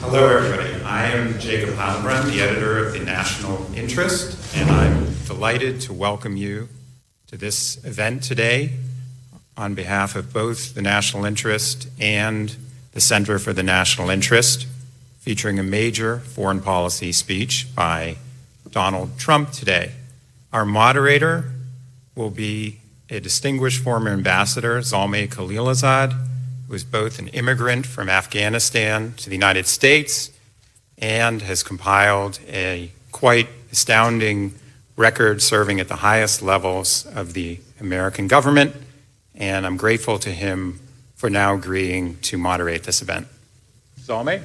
Hello, everybody. I am Jacob Heilbrunn, the editor of The National Interest, and I'm delighted to welcome you to this event today on behalf of both The National Interest and the Center for the National Interest, featuring a major foreign policy speech by Donald Trump today. Our moderator will be a distinguished former ambassador, Zalmay Khalilzad, who is both an immigrant from Afghanistan to the United States and has compiled a quite astounding record serving at the highest levels of the American government, and I'm grateful to him for now agreeing to moderate this event. Zalmay?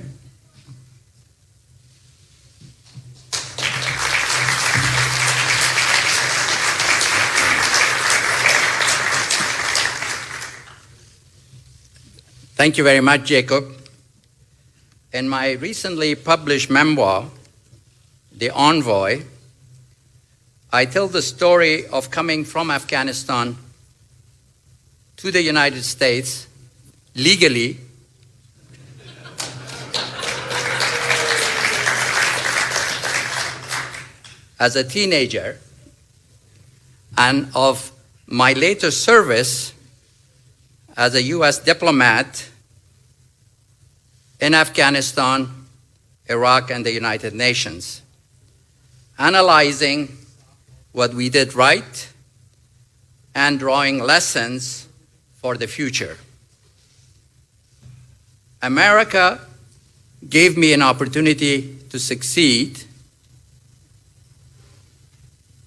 Thank you very much, Jacob. In my recently published memoir, The Envoy, I tell the story of coming from Afghanistan to the United States legally as a teenager, and of my later service as a U.S. diplomat in Afghanistan, Iraq, and the United Nations, analyzing what we did right and drawing lessons for the future. America gave me an opportunity to succeed,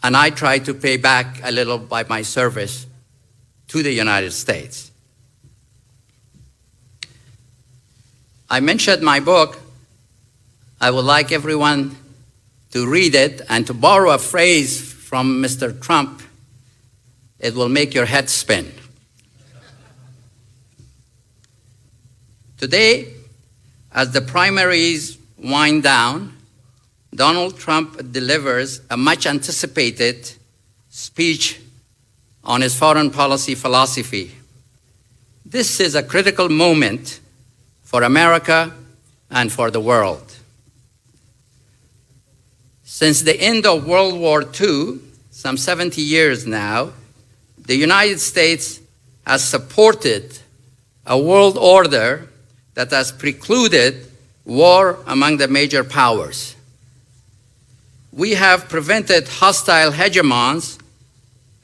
and I tried to pay back a little by my service to the United States. I mentioned my book. I would like everyone to read it and to borrow a phrase from Mr. Trump. It will make your head spin. Today, as the primaries wind down, Donald Trump delivers a much anticipated speech on his foreign policy philosophy. This is a critical moment for America and for the world. Since the end of World War II, some 70 years now, the United States has supported a world order that has precluded war among the major powers. We have prevented hostile hegemons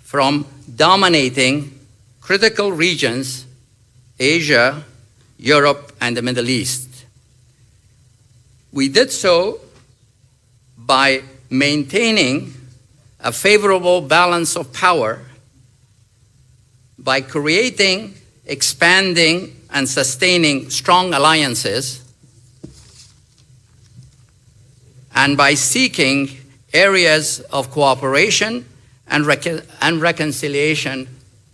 from dominating critical regions, Asia, Europe, and the Middle East. We did so by maintaining a favorable balance of power, by creating, expanding, and sustaining strong alliances, and by seeking areas of cooperation and reconciliation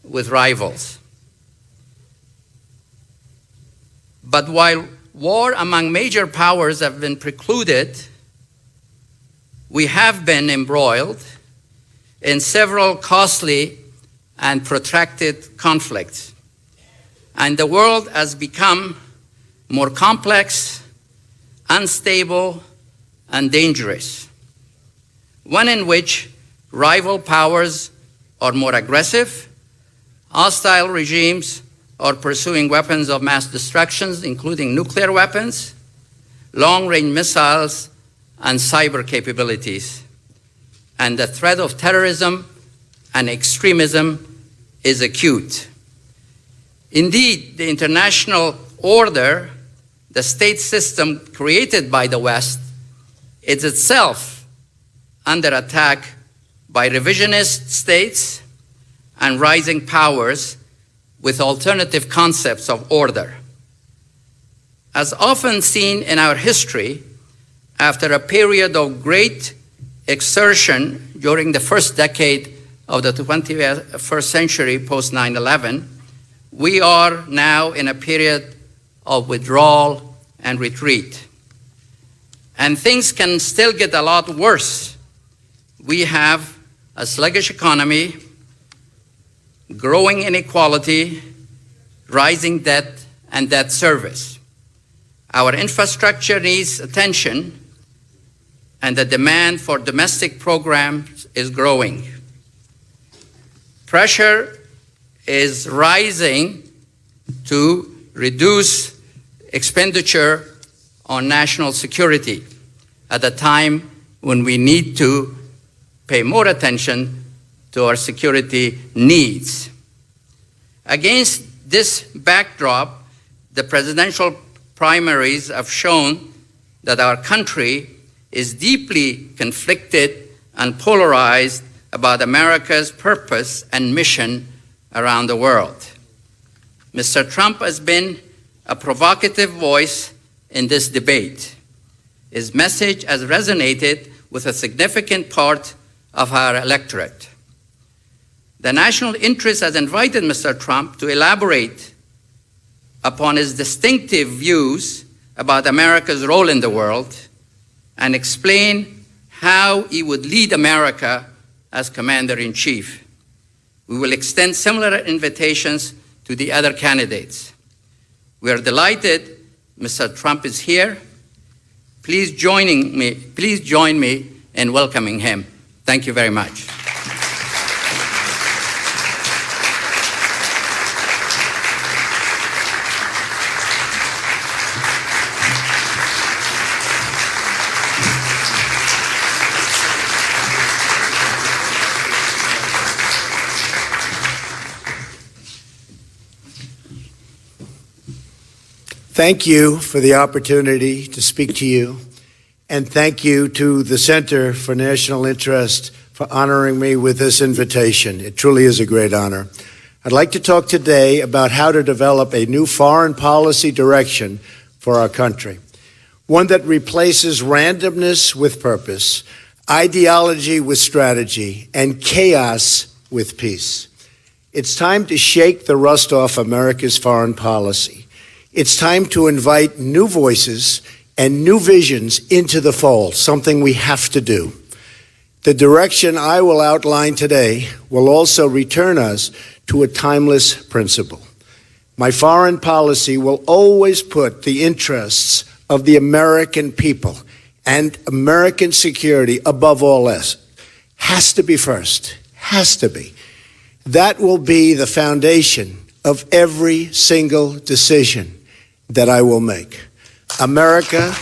with rivals. But while war among major powers have been precluded, we have been embroiled in several costly and protracted conflicts. And the world has become more complex, unstable, and dangerous, one in which rival powers are more aggressive, hostile regimes are pursuing weapons of mass destruction, including nuclear weapons, long-range missiles, and cyber capabilities. And the threat of terrorism and extremism is acute. Indeed, the international order, the state system created by the West, is itself under attack by revisionist states and rising powers with alternative concepts of order. As often seen in our history, after a period of great exertion during the first decade of the 21st century post 9/11, we are now in a period of withdrawal and retreat. And things can still get a lot worse. We have a sluggish economy, growing inequality, rising debt, and debt service. Our infrastructure needs attention, and the demand for domestic programs is growing. Pressure is rising to reduce expenditure on national security at a time when we need to pay more attention to our security needs. Against this backdrop, the presidential primaries have shown that our country is deeply conflicted and polarized about America's purpose and mission around the world. Mr. Trump has been a provocative voice in this debate. His message has resonated with a significant part of our electorate. The national interest has invited Mr. Trump to elaborate upon his distinctive views about America's role in the world and explain how he would lead America as Commander-in-Chief. We will extend similar invitations to the other candidates. We are delighted Mr. Trump is here. Please join me in welcoming him. Thank you very much. Thank you for the opportunity to speak to you, and thank you to the Center for National Interest for honoring me with this invitation. It truly is a great honor. I'd like to talk today about how to develop a new foreign policy direction for our country, one that replaces randomness with purpose, ideology with strategy, and chaos with peace. It's time to shake the rust off America's foreign policy. It's time to invite new voices and new visions into the fold, something we have to do. The direction I will outline today will also return us to a timeless principle. My foreign policy will always put the interests of the American people and American security above all else. Has to be first. Has to be. That will be the foundation of every single decision that I will make. America,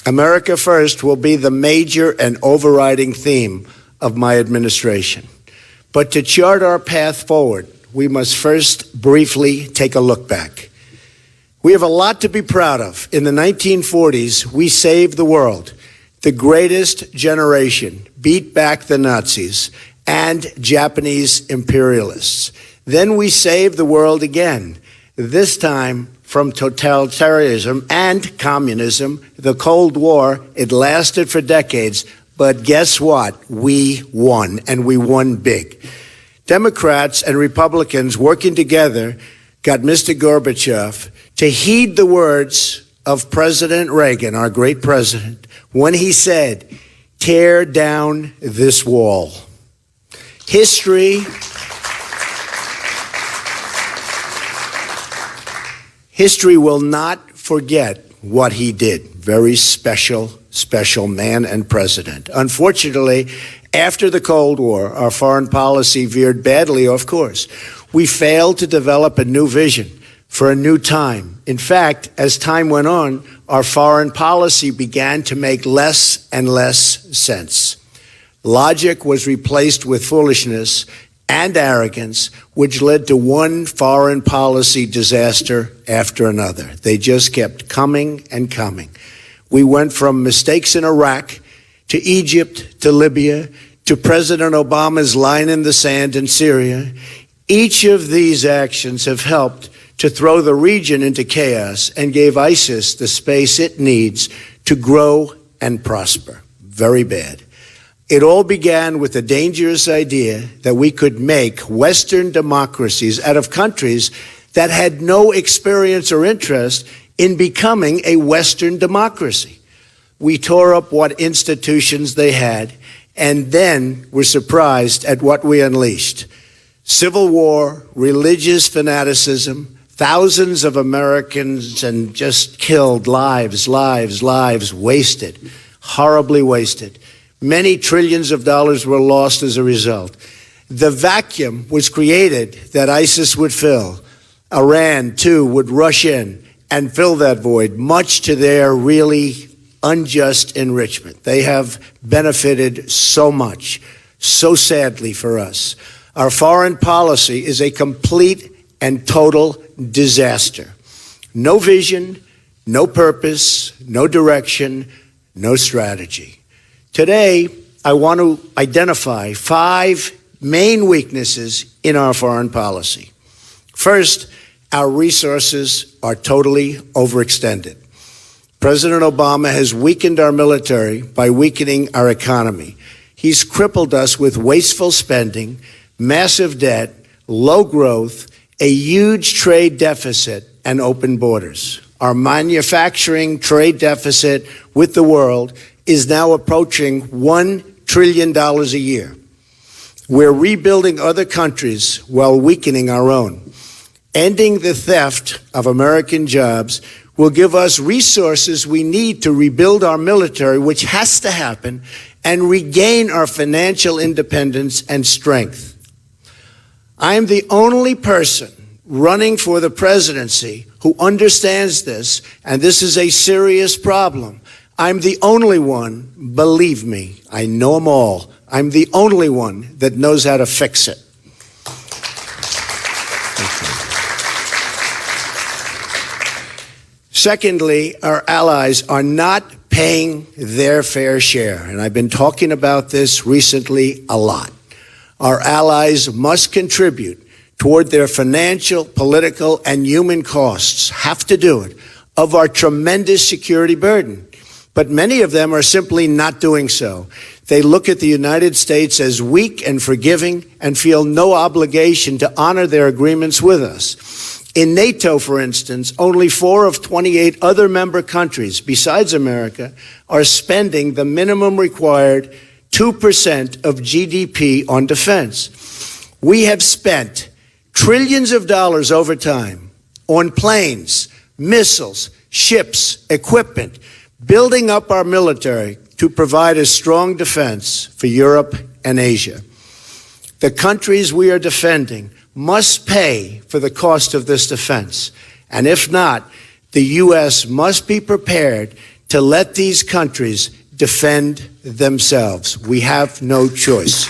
America First will be the major and overriding theme of my administration. But to chart our path forward, we must first briefly take a look back. We have a lot to be proud of. In the 1940s, we saved the world. The greatest generation beat back the Nazis and Japanese imperialists. Then we saved the world again, this time from totalitarianism and communism. The Cold War, it lasted for decades, but guess what? We won, and we won big. Democrats and Republicans working together got Mr. Gorbachev to heed the words of President Reagan, our great president, when he said, "Tear down this wall." History will not forget what he did. Very special man and president. Unfortunately, after the Cold War, our foreign policy veered badly off course. We failed to develop a new vision for a new time. In fact, as time went on, our foreign policy began to make less and less sense. Logic was replaced with foolishness and arrogance, which led to one foreign policy disaster after another. They just kept coming and coming. We went from mistakes in Iraq to Egypt to Libya to President Obama's line in the sand in Syria. Each of these actions have helped to throw the region into chaos and gave ISIS the space it needs to grow and prosper. Very bad. It all began with the dangerous idea that we could make Western democracies out of countries that had no experience or interest in becoming a Western democracy. We tore up what institutions they had, and then were surprised at what we unleashed. Civil war, religious fanaticism, thousands of Americans and just killed, lives wasted, horribly wasted. Many trillions of dollars were lost as a result. The vacuum was created that ISIS would fill. Iran, too, would rush in and fill that void, much to their really unjust enrichment. They have benefited so much, so sadly for us. Our foreign policy is a complete and total disaster. No vision, no purpose, no direction, no strategy. Today, I want to identify 5 main weaknesses in our foreign policy. First, our resources are totally overextended. President Obama has weakened our military by weakening our economy. He's crippled us with wasteful spending, massive debt, low growth, a huge trade deficit, and open borders. Our manufacturing trade deficit with the world is now approaching $1 trillion a year. We're rebuilding other countries while weakening our own. Ending the theft of American jobs will give us resources we need to rebuild our military, which has to happen, and regain our financial independence and strength. I am the only person running for the presidency who understands this, and this is a serious problem. I'm the only one, believe me, I know them all. I'm the only one that knows how to fix it. Secondly, our allies are not paying their fair share, and I've been talking about this recently a lot. Our allies must contribute toward their financial, political, and human costs, have to do it, of our tremendous security burden. But many of them are simply not doing so. They look at the United States as weak and forgiving and feel no obligation to honor their agreements with us. In NATO, for instance, only 4 of 28 other member countries, besides America, are spending the minimum required 2% of GDP on defense. We have spent trillions of dollars over time on planes, missiles, ships, equipment, building up our military to provide a strong defense for Europe and Asia. The countries we are defending must pay for the cost of this defense. And if not, the U.S. must be prepared to let these countries defend themselves. We have no choice.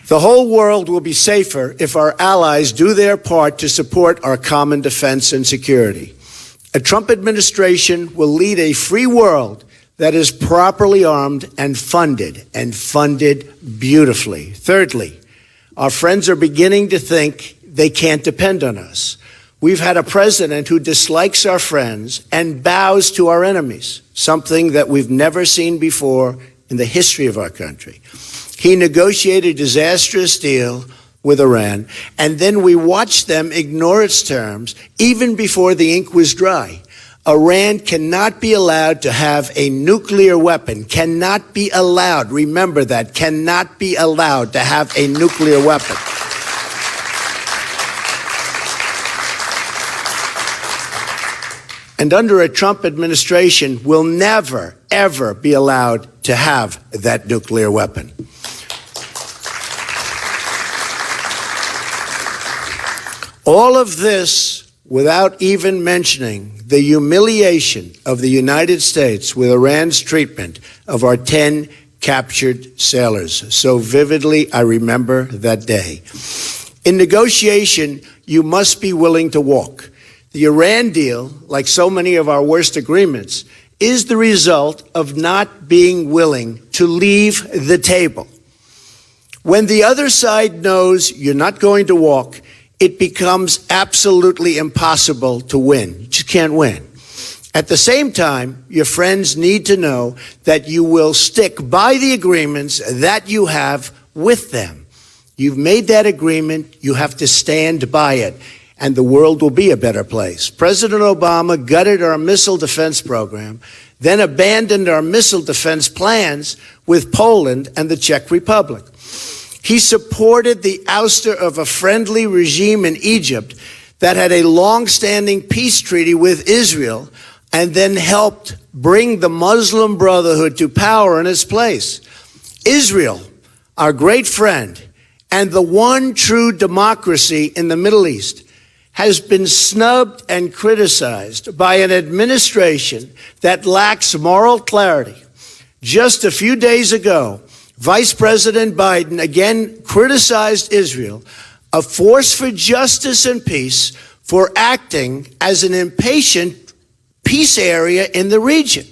The whole world will be safer if our allies do their part to support our common defense and security. A Trump administration will lead a free world that is properly armed and funded beautifully. Thirdly, our friends are beginning to think they can't depend on us. We've had a president who dislikes our friends and bows to our enemies, something that we've never seen before in the history of our country. He negotiated a disastrous deal with Iran, and then we watched them ignore its terms even before the ink was dry. Iran cannot be allowed to have a nuclear weapon, cannot be allowed, remember that, cannot be allowed to have a nuclear weapon. And under a Trump administration, will never, ever be allowed to have that nuclear weapon. All of this without even mentioning the humiliation of the United States with Iran's treatment of our 10 captured sailors. So vividly, I remember that day. In negotiation, you must be willing to walk. The Iran deal, like so many of our worst agreements, is the result of not being willing to leave the table. When the other side knows you're not going to walk, it becomes absolutely impossible to win. You just can't win. At the same time, your friends need to know that you will stick by the agreements that you have with them. You've made that agreement, you have to stand by it, and the world will be a better place. President Obama gutted our missile defense program. then abandoned our missile defense plans with Poland and the Czech Republic. He supported the ouster of a friendly regime in Egypt that had a long-standing peace treaty with Israel and then helped bring the Muslim Brotherhood to power in its place. Israel, our great friend, and the one true democracy in the Middle East, has been snubbed and criticized by an administration that lacks moral clarity. Just a few days ago, Vice President Biden again criticized Israel, a force for justice and peace, for acting as an impatient peace area in the region.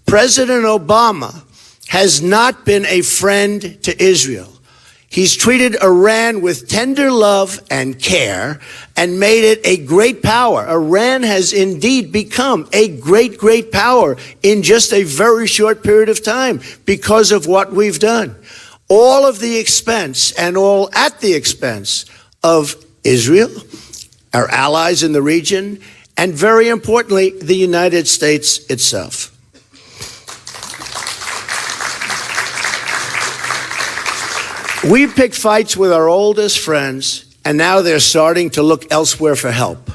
President Obama has not been a friend to Israel. He's treated Iran with tender love and care and made it a great power. Iran has indeed become a great, great power in just a very short period of time because of what we've done. All of the expense and all at the expense of Israel, our allies in the region, and very importantly, the United States itself. We picked fights with our oldest friends, and now they're starting to look elsewhere for help.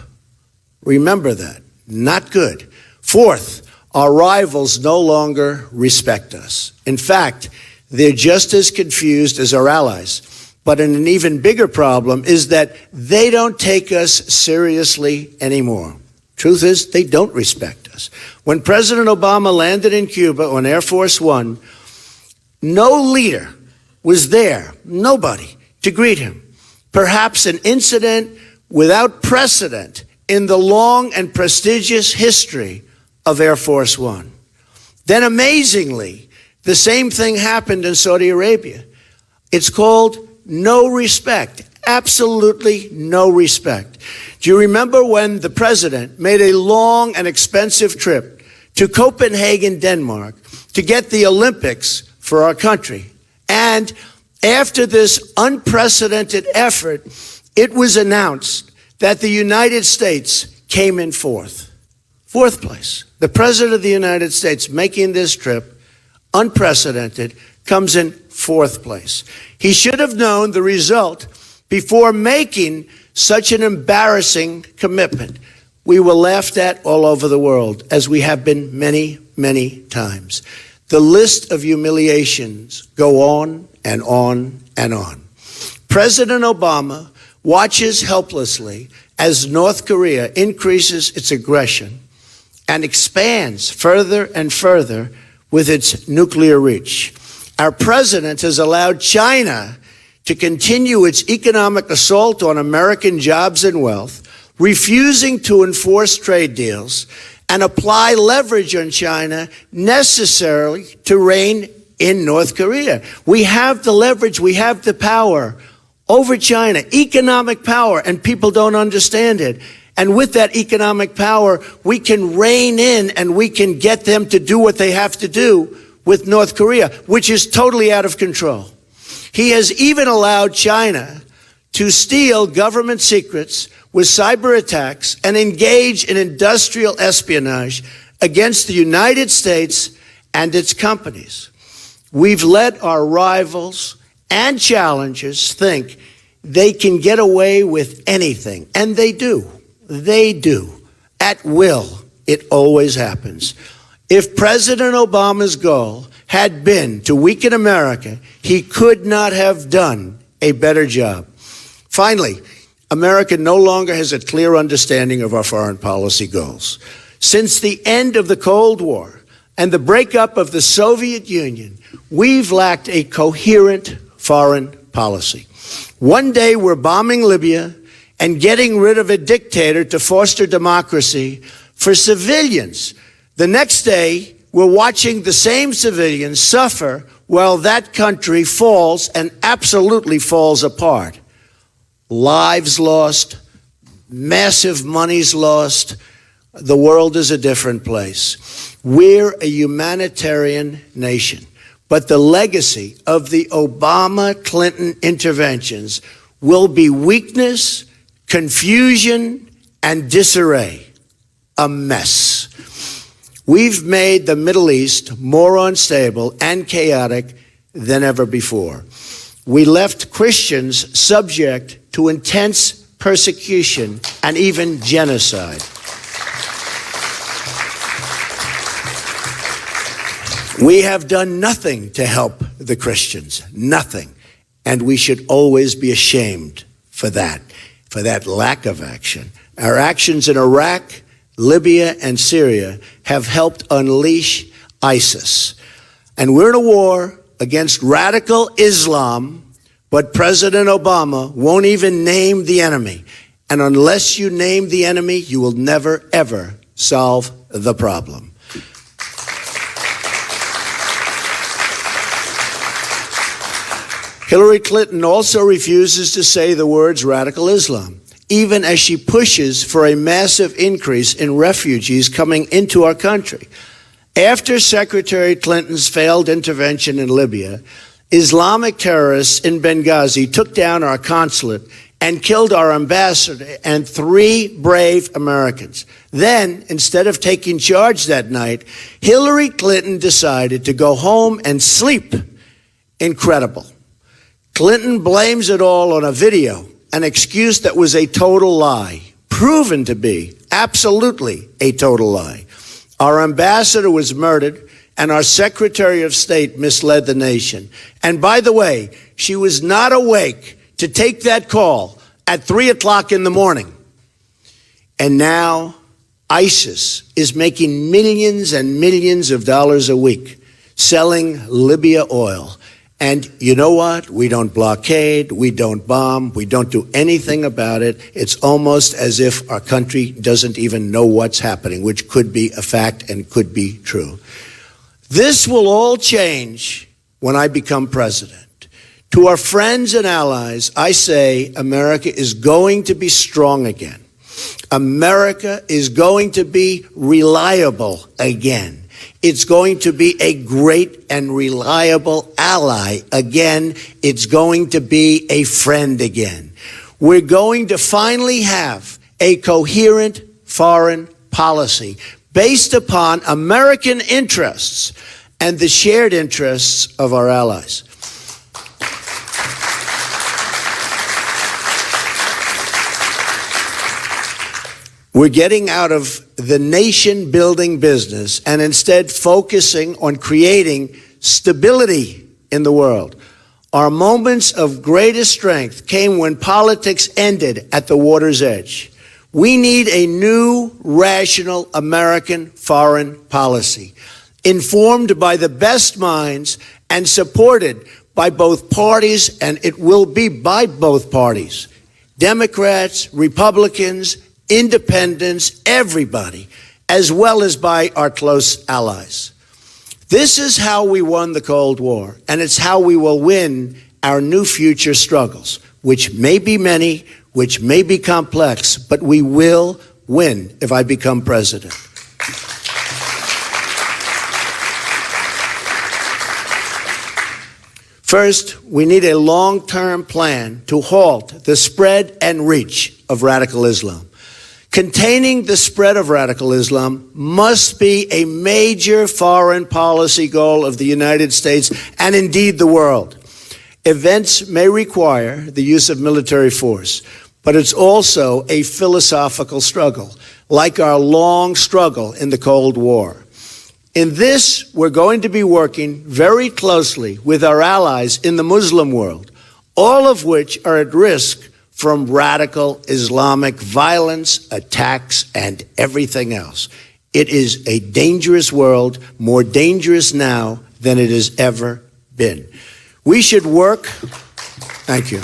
Remember that. Not good. Fourth, our rivals no longer respect us. In fact, they're just as confused as our allies. But an even bigger problem is that they don't take us seriously anymore. Truth is, they don't respect us. When President Obama landed in Cuba on Air Force One, no leader was there, nobody, to greet him. Perhaps an incident without precedent in the long and prestigious history of Air Force One. Then amazingly, the same thing happened in Saudi Arabia. It's called no respect, absolutely no respect. Do you remember when the president made a long and expensive trip to Copenhagen, Denmark, to get the Olympics for our country? And after this unprecedented effort, it was announced that the United States came in fourth place. The President of the United States making this trip, unprecedented, comes in fourth place. He should have known the result before making such an embarrassing commitment. We were laughed at all over the world, as we have been many, many times. The list of humiliations go on and on and on. President Obama watches helplessly as North Korea increases its aggression and expands further and further with its nuclear reach. Our president has allowed China to continue its economic assault on American jobs and wealth, refusing to enforce trade deals and apply leverage on China necessarily to rein in North Korea. We have the leverage, we have the power over China, economic power, and people don't understand it. And with that economic power, we can rein in and we can get them to do what they have to do with North Korea, which is totally out of control. He has even allowed China to steal government secrets with cyber attacks and engage in industrial espionage against the United States and its companies. We've let our rivals and challengers think they can get away with anything, and they do. They do. At will, it always happens. If President Obama's goal had been to weaken America, he could not have done a better job. Finally, America no longer has a clear understanding of our foreign policy goals. Since the end of the Cold War and the breakup of the Soviet Union, we've lacked a coherent foreign policy. One day we're bombing Libya and getting rid of a dictator to foster democracy for civilians. The next day, we're watching the same civilians suffer while that country falls and absolutely falls apart. Lives lost, massive monies lost. The world is a different place. We're a humanitarian nation, but the legacy of the Obama-Clinton interventions will be weakness, confusion, and disarray. A mess. We've made the Middle East more unstable and chaotic than ever before. We left Christians subject to intense persecution and even genocide. We have done nothing to help the Christians, nothing. And we should always be ashamed for that lack of action. Our actions in Iraq, Libya, and Syria have helped unleash ISIS. And we're in a war against radical Islam, but President Obama won't even name the enemy. And unless you name the enemy, you will never, ever solve the problem. Hillary Clinton also refuses to say the words radical Islam, even as she pushes for a massive increase in refugees coming into our country. After Secretary Clinton's failed intervention in Libya, Islamic terrorists in Benghazi took down our consulate and killed our ambassador and 3 brave Americans. Then, instead of taking charge that night, Hillary Clinton decided to go home and sleep. Incredible. Clinton blames it all on a video, an excuse that was a total lie, proven to be absolutely a total lie. Our ambassador was murdered, and our Secretary of State misled the nation. And by the way, she was not awake to take that call at 3 o'clock in the morning. And now ISIS is making millions and millions of dollars a week selling Libya oil. And you know what? We don't blockade, we don't bomb, we don't do anything about it. It's almost as if our country doesn't even know what's happening, which could be a fact and could be true. This will all change when I become president. To our friends and allies, I say America is going to be strong again. America is going to be reliable again. It's going to be a great and reliable ally again. It's going to be a friend again. We're going to finally have a coherent foreign policy based upon American interests and the shared interests of our allies. We're getting out of the nation-building business and instead focusing on creating stability in the world. Our moments of greatest strength came when politics ended at the water's edge. We need a new, rational American foreign policy, informed by the best minds and supported by both parties, and it will be by both parties, Democrats, Republicans, independents, everybody, as well as by our close allies. This is how we won the Cold War, and it's how we will win our new future struggles, which may be many, which may be complex, but we will win if I become president. First, we need a long-term plan to halt the spread and reach of radical Islam. Containing the spread of radical Islam must be a major foreign policy goal of the United States and indeed the world. Events may require the use of military force, but it's also a philosophical struggle, like our long struggle in the Cold War. In this, we're going to be working very closely with our allies in the Muslim world, all of which are at risk from radical Islamic violence, attacks, and everything else. It is a dangerous world, more dangerous now than it has ever been. We should work, thank you.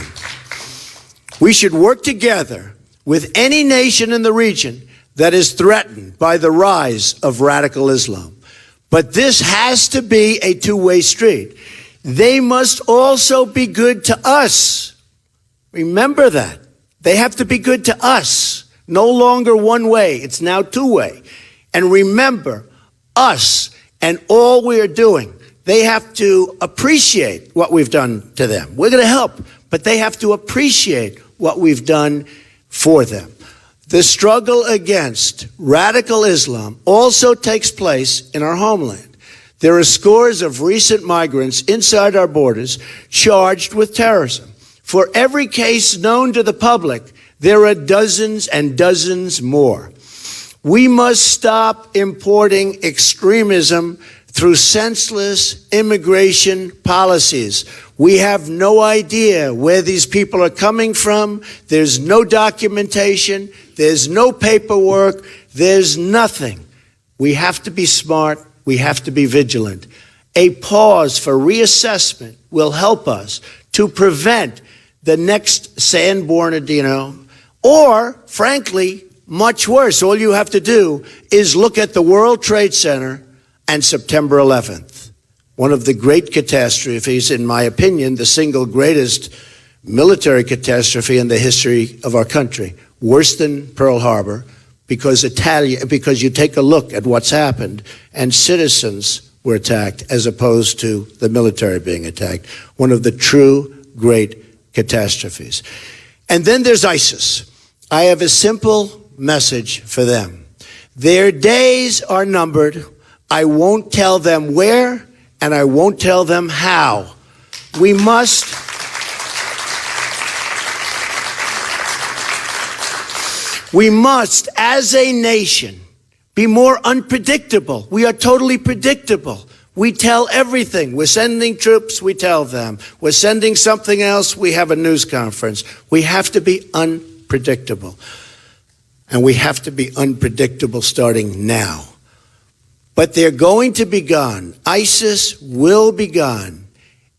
We should work together with any nation in the region that is threatened by the rise of radical Islam. But this has to be a two-way street. They must also be good to us. Remember that. They have to be good to us. No longer one way. It's now two-way. And remember, us and all we are doing, they have to appreciate what we've done to them. We're going to help, but they have to appreciate what we've done for them. The struggle against radical Islam also takes place in our homeland. There are scores of recent migrants inside our borders charged with terrorism. For every case known to the public, there are dozens and dozens more. We must stop importing extremism through senseless immigration policies. We have no idea where these people are coming from. There's no documentation. There's no paperwork. There's nothing. We have to be smart. We have to be vigilant. A pause for reassessment will help us to prevent the next San Bernardino, or, frankly, much worse. All you have to do is look at the World Trade Center and September 11th. One of the great catastrophes, in my opinion, the single greatest military catastrophe in the history of our country. Worse than Pearl Harbor, because you take a look at what's happened, and citizens were attacked as opposed to the military being attacked. One of the true great catastrophes. And then there's ISIS. I have a simple message for them. Their days are numbered. I won't tell them where, and I won't tell them how. We must as a nation, be more unpredictable. We are totally predictable. We tell everything. We're sending troops, we tell them. We're sending something else, we have a news conference. We have to be unpredictable. And we have to be unpredictable starting now. But they're going to be gone. ISIS will be gone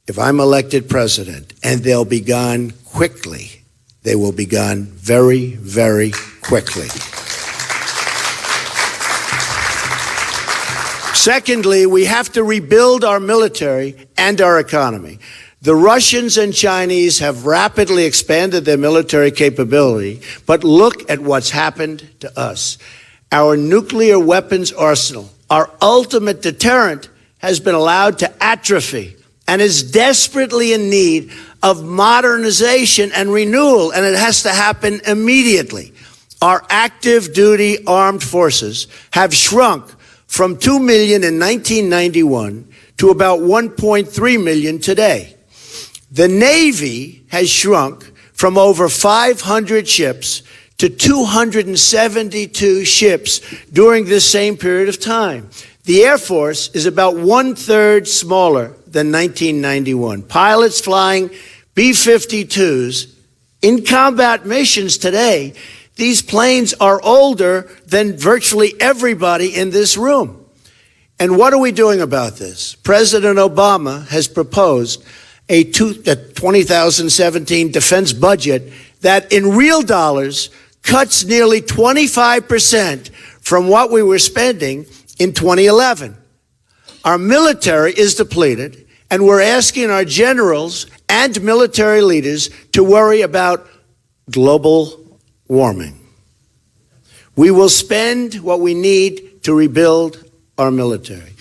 if I'm elected president, and they'll be gone quickly. They will be gone very, very quickly. Secondly, we have to rebuild our military and our economy. The Russians and Chinese have rapidly expanded their military capability, but look at what's happened to us. Our nuclear weapons arsenal, our ultimate deterrent, has been allowed to atrophy and is desperately in need of modernization and renewal, and it has to happen immediately. Our active duty armed forces have shrunk from 2 million in 1991 to about 1.3 million today. The Navy has shrunk from over 500 ships to 272 ships during this same period of time. The Air Force is about 1/3 smaller than 1991. Pilots flying B-52s in combat missions today, these planes are older than virtually everybody in this room. And what are we doing about this? President Obama has proposed a 2017 defense budget that in real dollars cuts nearly 25% from what we were spending in 2011. Our military is depleted, and we're asking our generals and military leaders to worry about global warming. We will spend what we need to rebuild our military.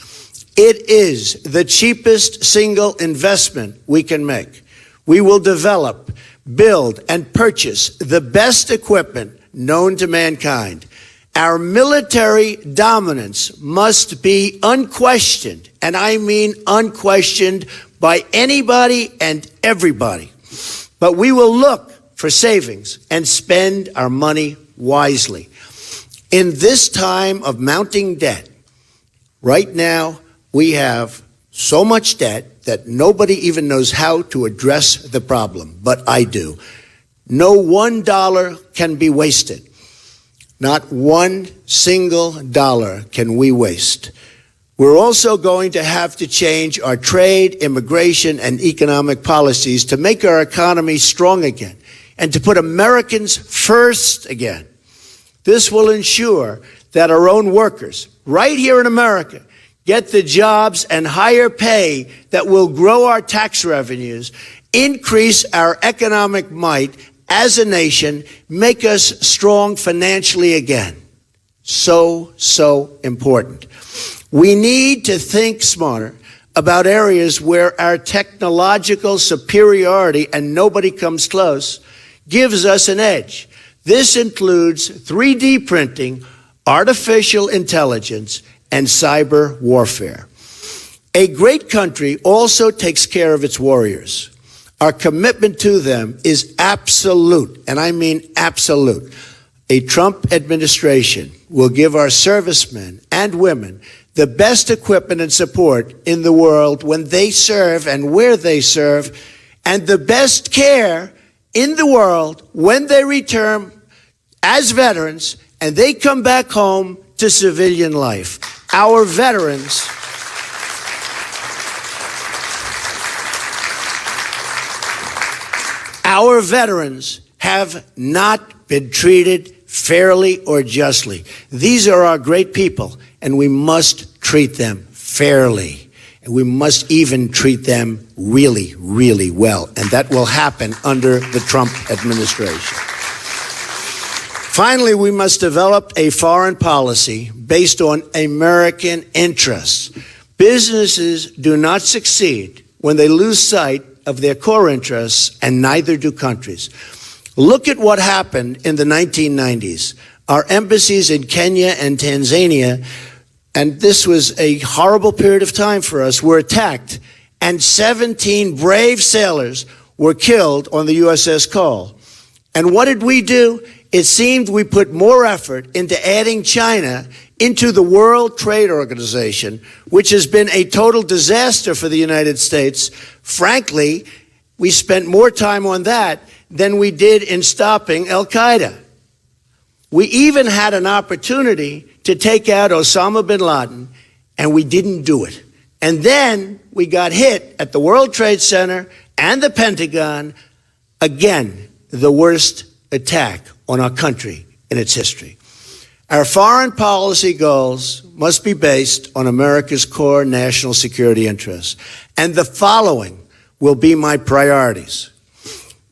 It is the cheapest single investment we can make. We will develop, build, and purchase the best equipment known to mankind. Our military dominance must be unquestioned, and I mean unquestioned, by anybody and everybody. But we will look for savings and spend our money wisely. In this time of mounting debt, right now, we have so much debt that nobody even knows how to address the problem, but I do. No $1 can be wasted. Not one single dollar can we waste. We're also going to have to change our trade, immigration, and economic policies to make our economy strong again and to put Americans first again. This will ensure that our own workers, right here in America, get the jobs and higher pay that will grow our tax revenues, increase our economic might as a nation, make us strong financially again. So important. We need to think smarter about areas where our technological superiority, and nobody comes close, gives us an edge. This includes 3D printing, artificial intelligence, and cyber warfare. A great country also takes care of its warriors. Our commitment to them is absolute, and I mean absolute. A Trump administration will give our servicemen and women the best equipment and support in the world when they serve and where they serve, and the best care in the world when they return as veterans and they come back home to civilian life. Our veterans have not been treated fairly or justly. These are our great people, and we must treat them fairly. And we must even treat them really, really well. And that will happen under the Trump administration. Finally, we must develop a foreign policy based on American interests. Businesses do not succeed when they lose sight of their core interests, and neither do countries. Look at what happened in the 1990s. Our embassies in Kenya and Tanzania, and this was a horrible period of time for us, were attacked, and 17 brave sailors were killed on the USS Cole. And what did we do? It seemed we put more effort into adding China into the World Trade Organization, which has been a total disaster for the United States. Frankly, we spent more time on that than we did in stopping Al-Qaeda. We even had an opportunity to take out Osama bin Laden, and we didn't do it. And then we got hit at the World Trade Center and the Pentagon, again, the worst attack on our country in its history. Our foreign policy goals must be based on America's core national security interests. And the following will be my priorities.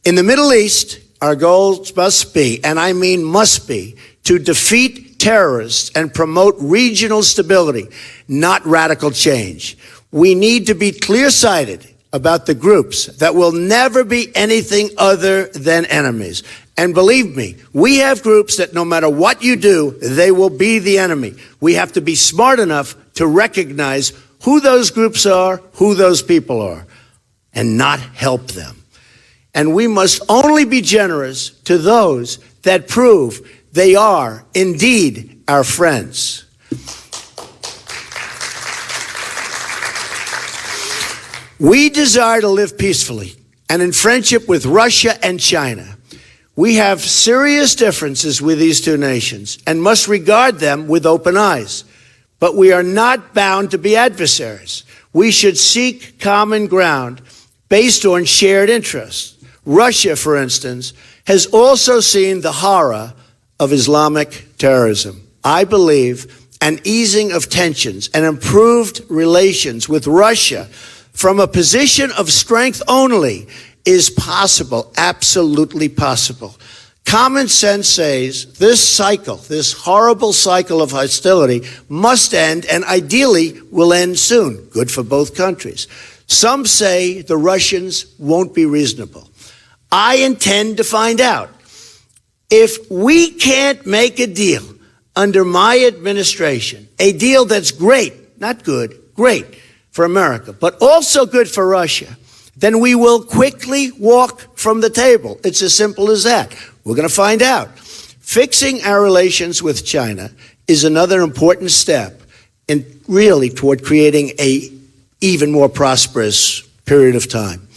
In the Middle East, our goals must be, and I mean must be, to defeat terrorists and promote regional stability, not radical change. We need to be clear-sighted about the groups that will never be anything other than enemies. And believe me, we have groups that no matter what you do, they will be the enemy. We have to be smart enough to recognize who those groups are, who those people are, and not help them. And we must only be generous to those that prove they are indeed our friends. We desire to live peacefully and in friendship with Russia and China. We have serious differences with these two nations and must regard them with open eyes. But we are not bound to be adversaries. We should seek common ground based on shared interests. Russia, for instance, has also seen the horror of Islamic terrorism. I believe an easing of tensions and improved relations with Russia from a position of strength only is possible, absolutely possible. Common sense says this cycle, this horrible cycle of hostility must end and ideally will end soon. Good for both countries. Some say the Russians won't be reasonable. I intend to find out. If we can't make a deal under my administration, a deal that's great, not good, great for America, but also good for Russia, then we will quickly walk from the table. It's as simple as that. We're going to find out. Fixing our relations with China is another important step in really toward creating a even more prosperous period of time.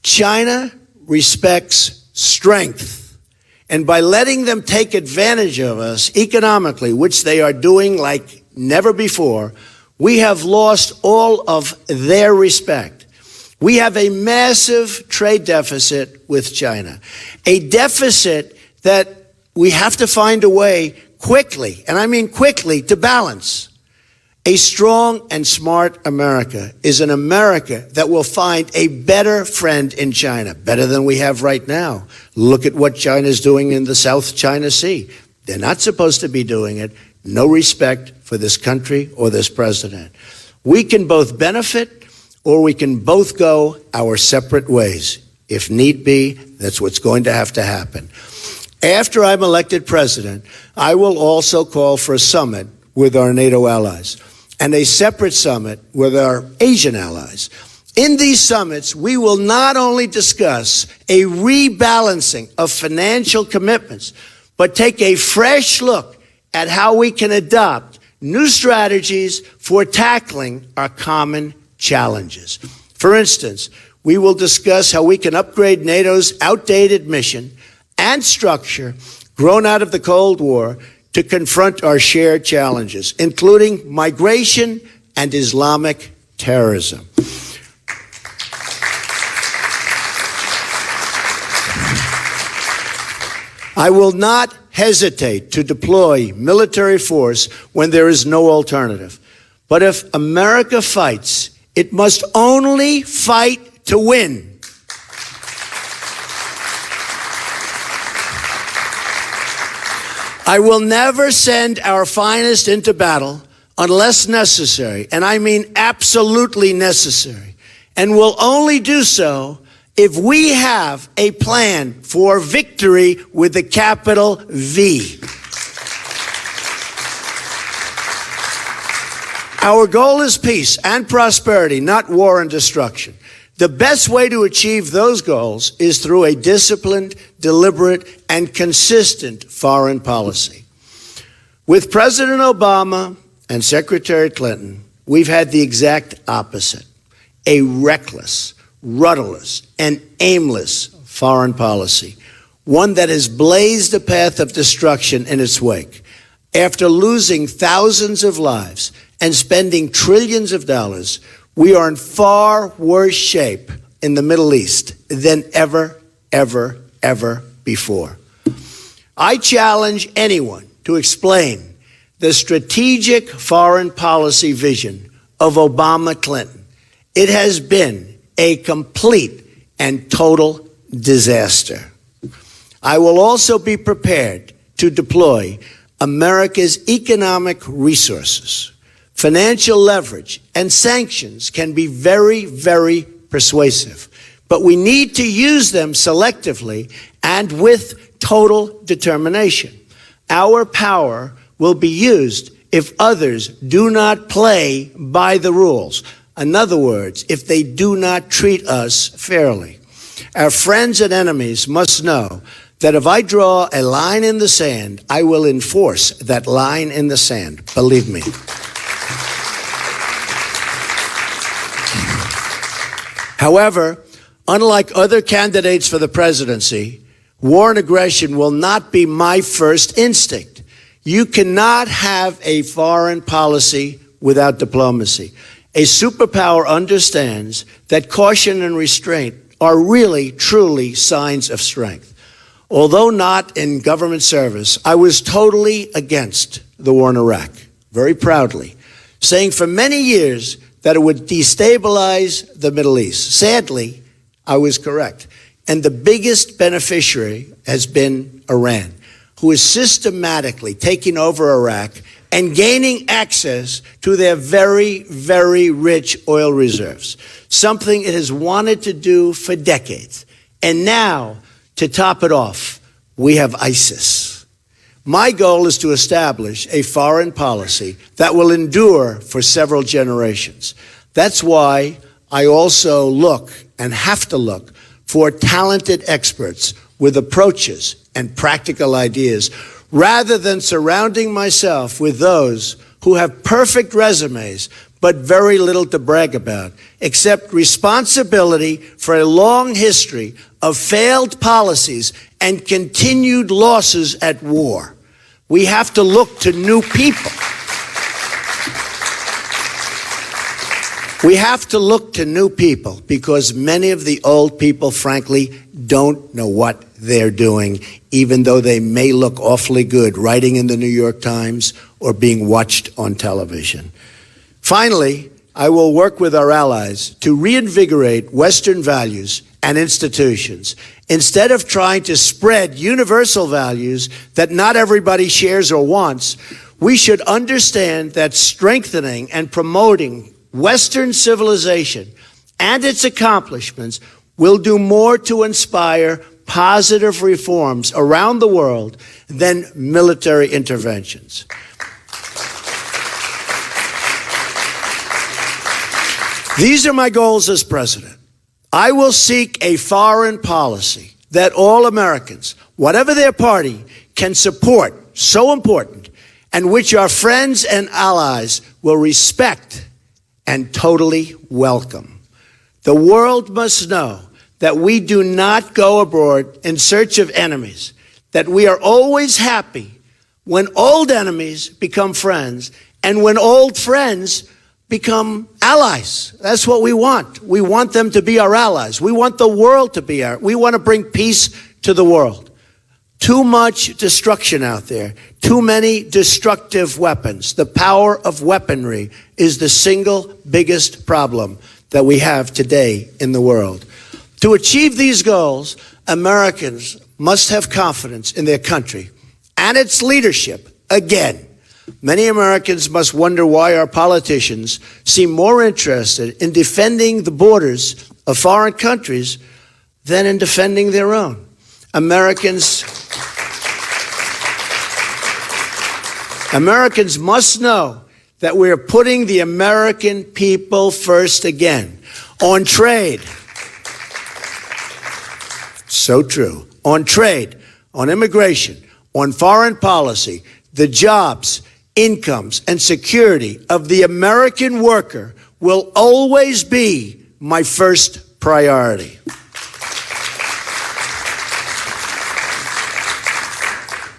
China respects strength, and by letting them take advantage of us economically, which they are doing like never before, we have lost all of their respect. We have a massive trade deficit with China, a deficit that we have to find a way quickly, and I mean quickly, to balance. A strong and smart America is an America that will find a better friend in China, better than we have right now. Look at what China is doing in the South China Sea. They're not supposed to be doing it. No respect for this country or this president. We can both benefit or we can both go our separate ways. If need be, that's what's going to have to happen. After I'm elected president, I will also call for a summit with our NATO allies and a separate summit with our Asian allies. In these summits, we will not only discuss a rebalancing of financial commitments, but take a fresh look at how we can adopt new strategies for tackling our common challenges. For instance, we will discuss how we can upgrade NATO's outdated mission and structure grown out of the Cold War to confront our shared challenges, including migration and Islamic terrorism. I will not hesitate to deploy military force when there is no alternative. But if America fights, it must only fight to win. I will never send our finest into battle unless necessary, and I mean absolutely necessary, and will only do so if we have a plan for victory with a capital V. Our goal is peace and prosperity, not war and destruction. The best way to achieve those goals is through a disciplined, deliberate, and consistent foreign policy. With President Obama and Secretary Clinton, we've had the exact opposite: a reckless, rudderless, and aimless foreign policy, one that has blazed a path of destruction in its wake. After losing thousands of lives and spending trillions of dollars, we are in far worse shape in the Middle East than ever before. I challenge anyone to explain the strategic foreign policy vision of Obama-Clinton. It has been a complete and total disaster. I will also be prepared to deploy America's economic resources. Financial leverage and sanctions can be very, very persuasive, but we need to use them selectively and with total determination. Our power will be used if others do not play by the rules. In other words, if they do not treat us fairly. Our friends and enemies must know that if I draw a line in the sand, I will enforce that line in the sand. Believe me. However, unlike other candidates for the presidency, war and aggression will not be my first instinct. You cannot have a foreign policy without diplomacy. A superpower understands that caution and restraint are really, truly signs of strength. Although not in government service, I was totally against the war in Iraq, very proudly, saying for many years that it would destabilize the Middle East. Sadly, I was correct. And the biggest beneficiary has been Iran, who is systematically taking over Iraq and gaining access to their very, very rich oil reserves, something it has wanted to do for decades. And now, to top it off, we have ISIS. My goal is to establish a foreign policy that will endure for several generations. That's why I also look and have to look for talented experts with approaches and practical ideas, rather than surrounding myself with those who have perfect resumes but very little to brag about, except responsibility for a long history of failed policies and continued losses at war. We have to look to new people. We have to look to new people because many of the old people, frankly, don't know what they're doing, even though they may look awfully good writing in the New York Times or being watched on television. Finally, I will work with our allies to reinvigorate Western values and institutions. Instead of trying to spread universal values that not everybody shares or wants, we should understand that strengthening and promoting Western civilization and its accomplishments will do more to inspire positive reforms around the world than military interventions. These are my goals as president. I will seek a foreign policy that all Americans, whatever their party, can support, so important, and which our friends and allies will respect and totally welcome. The world must know that we do not go abroad in search of enemies, that we are always happy when old enemies become friends and when old friends become allies. That's what we want. We want them to be our allies. We want the world to be we want to bring peace to the world. Too much destruction out there. Too many destructive weapons. The power of weaponry is the single biggest problem that we have today in the world. To achieve these goals, Americans must have confidence in their country and its leadership again. Many Americans must wonder why our politicians seem more interested in defending the borders of foreign countries than in defending their own. Americans must know that we are putting the American people first again. On trade, so true. On trade, on immigration, on foreign policy, the jobs, incomes, and security of the American worker will always be my first priority.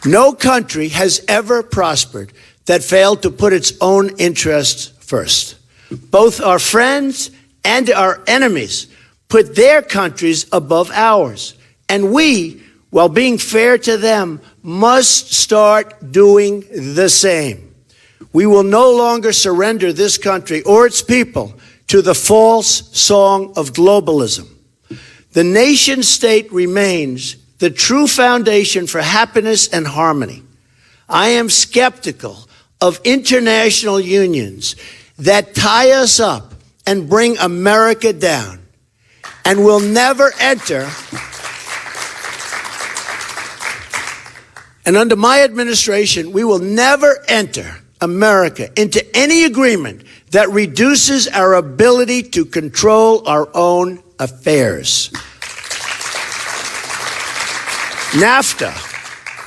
No country has ever prospered that failed to put its own interests first. Both our friends and our enemies put their countries above ours. And we, while being fair to them, must start doing the same. We will no longer surrender this country or its people to the false song of globalism. The nation state remains the true foundation for happiness and harmony. I am skeptical of international unions that tie us up and bring America down, and will never enter. And under my administration, we will never enter America into any agreement that reduces our ability to control our own affairs. NAFTA,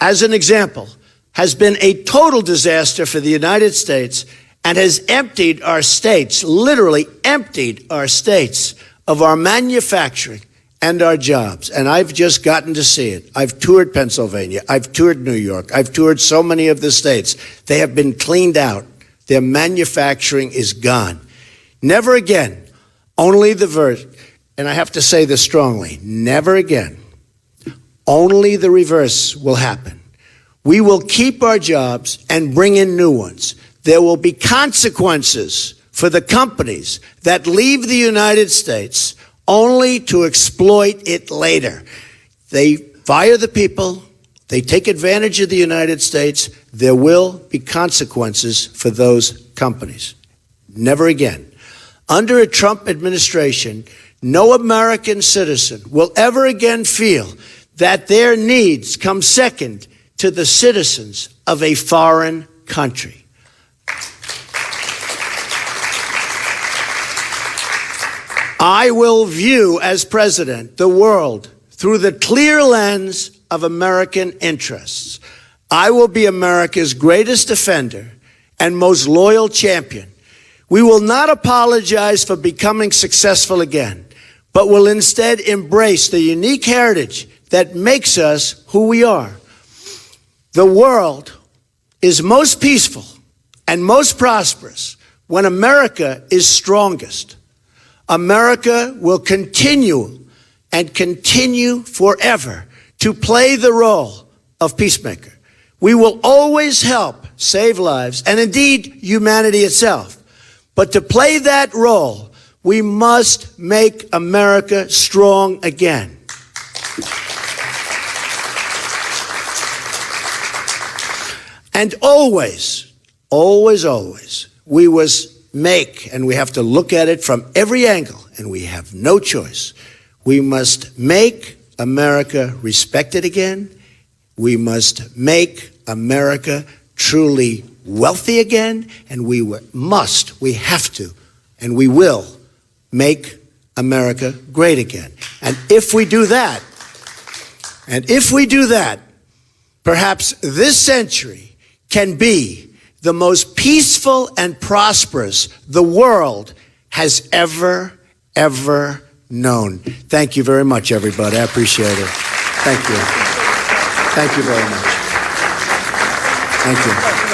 as an example, has been a total disaster for the United States and has emptied our states, literally emptied our states of our manufacturing and our jobs. And I've just gotten to see it. I've toured Pennsylvania. I've toured New York. I've toured so many of the states. They have been cleaned out. Their manufacturing is gone. Never again. Only the verse, and I have to say this strongly, never again. Only the reverse will happen. We will keep our jobs and bring in new ones. There will be consequences for the companies that leave the United States only to exploit it later. They fire the people, they take advantage of the United States, there will be consequences for those companies. Never again. Under a Trump administration, no American citizen will ever again feel that their needs come second to the citizens of a foreign country. I will view, as president, the world through the clear lens of American interests. I will be America's greatest defender and most loyal champion. We will not apologize for becoming successful again, but will instead embrace the unique heritage that makes us who we are. The world is most peaceful and most prosperous when America is strongest. America will continue and continue forever to play the role of peacemaker. We will always help save lives and indeed humanity itself. But to play that role, we must make America strong again. And always, always, always, we must make, and we have to look at it from every angle, and we have no choice. We must make America respected again. We must make America truly wealthy again. And we have to, and we will make America great again. And if we do that, perhaps this century can be the most peaceful and prosperous the world has ever known. Thank you very much, everybody. I appreciate it. Thank you. Thank you very much. Thank you.